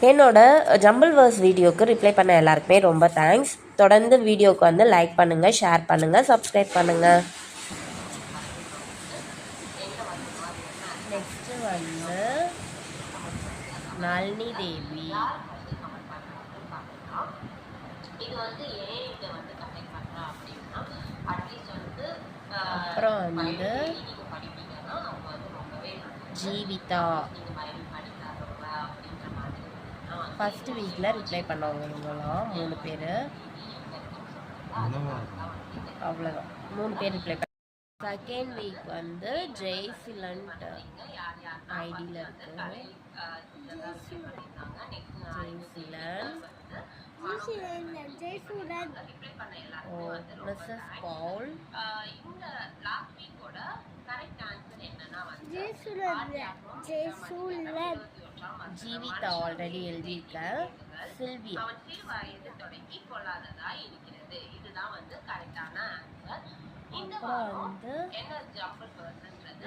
என்னோட jumble verse வீடியோக்கு reply பண்ண எல்லாருக்குமே ரொம்ப தேங்க்ஸ். தொடர்ந்து வீடியோக்கு வந்து லைக் பண்ணுங்கள், ஷேர் பண்ணுங்கள், சப்ஸ்கிரைப் பண்ணுங்கள். நெக்ஸ்ட்டு வந்து நளினி தேவி. அப்புறம் வந்து ஜீவிதா. ஃபஸ்ட்டு வீக்கில் ரிப்ளை பண்ணவங்க இவங்களாம் 3 பேர். அவ்வளோதான், 3 பேர் ரிப்ளை பண்ண. செகண்ட் வீக் வந்து ஜெய்சிலண்ட் ஐடியில் இருக்கு. ஜெய்சிலண்ட், மிஸ்ஸஸ் பால். ஜீவிதா ஆல்ரெடி எழுதியிருக்கேன். சில்வியா. அப்புறம் வந்து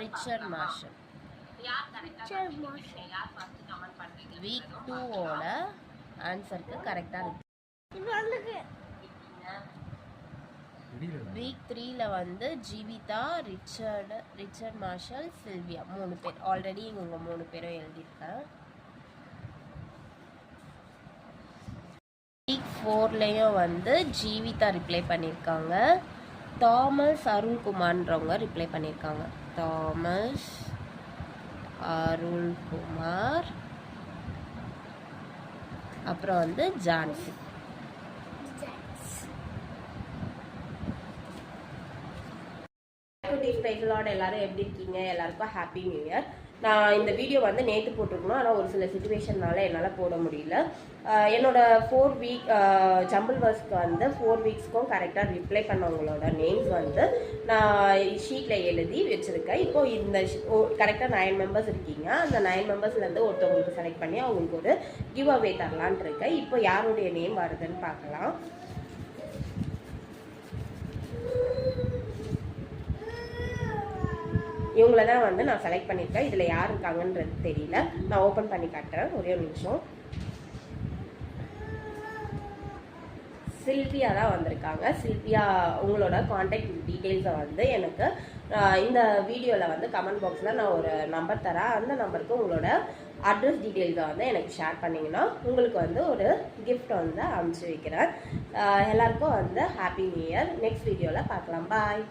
ரிச்சர்ட் மார்ஷல். வீக் 2ஓட ஆன்சருக்கு கரெக்டாக இருக்கு. வீக் 3ல வந்து ஜீவிதா, ரிச்சர்ட் மார்ஷல், சில்வியா 3 பேர். ஆல்ரெடி இவங்க 3 பேரும் எழுதியிருக்கேன். வீக் 4லேயும் வந்து ஜீவிதா ரிப்ளை பண்ணியிருக்காங்க. தாமஸ் அருள்குமார்ன்றவங்க ரிப்ளை பண்ணியிருக்காங்க. தாமஸ் அருள்குமார். அப்புறம் வந்து ஜான்சி. ஸ்பெஷலோட எல்லாரும் எப்படி இருக்கீங்க? எல்லாருக்கும் ஹாப்பி நியூ இயர். நான் இந்த வீடியோ வந்து நேற்று போட்டிருக்கணும், ஆனால் ஒரு சில சுச்சுவேஷன்னால என்னால் போட முடியல. என்னோட 4 வீக் ஜம்பிள் வேர்ஸ்க்கு வந்து 4 வீக்ஸ்க்கும் கரெக்டாக ரிப்ளை பண்ணவங்களோட நேம்ஸ் வந்து நான் ஷீட்டில் எழுதி வச்சுருக்கேன். இப்போது இந்த கரெக்டாக 9 மெம்பர்ஸ் இருக்கீங்க. அந்த 9 மெம்பர்ஸ்லேருந்து ஒருத்தவங்களுக்கு செலக்ட் பண்ணி அவங்களுக்கு ஒரு கிவ் அவே தரலான்ட்டு இருக்கேன். இப்போ யாருடைய நேம் வருதுன்னு பார்க்கலாம். இவங்கள தான் வந்து நான் செலக்ட் பண்ணியிருக்கேன். இதில் யார் இருக்காங்கன்றது தெரியல. நான் ஓப்பன் பண்ணி காட்டுறேன், ஒரே ஒரு நிமிஷம். சில்வியா தான் வந்திருக்காங்க. சில்வியா உங்களோட காண்டாக்ட் டீட்டெயில்ஸை வந்து எனக்கு இந்த வீடியோவில் வந்து கமெண்ட் பாக்ஸில் நான் ஒரு நம்பர் தரேன். அந்த நம்பருக்கு உங்களோட அட்ரஸ் டீட்டெயில்ஸை வந்து எனக்கு ஷேர் பண்ணிங்கன்னா உங்களுக்கு வந்து ஒரு கிஃப்ட் வந்து அனுப்பிச்சி வைக்கிறேன். எல்லாருக்கும் வந்து ஹாப்பி நியூ இயர். நெக்ஸ்ட் வீடியோவில் பார்க்கலாம். பாய்.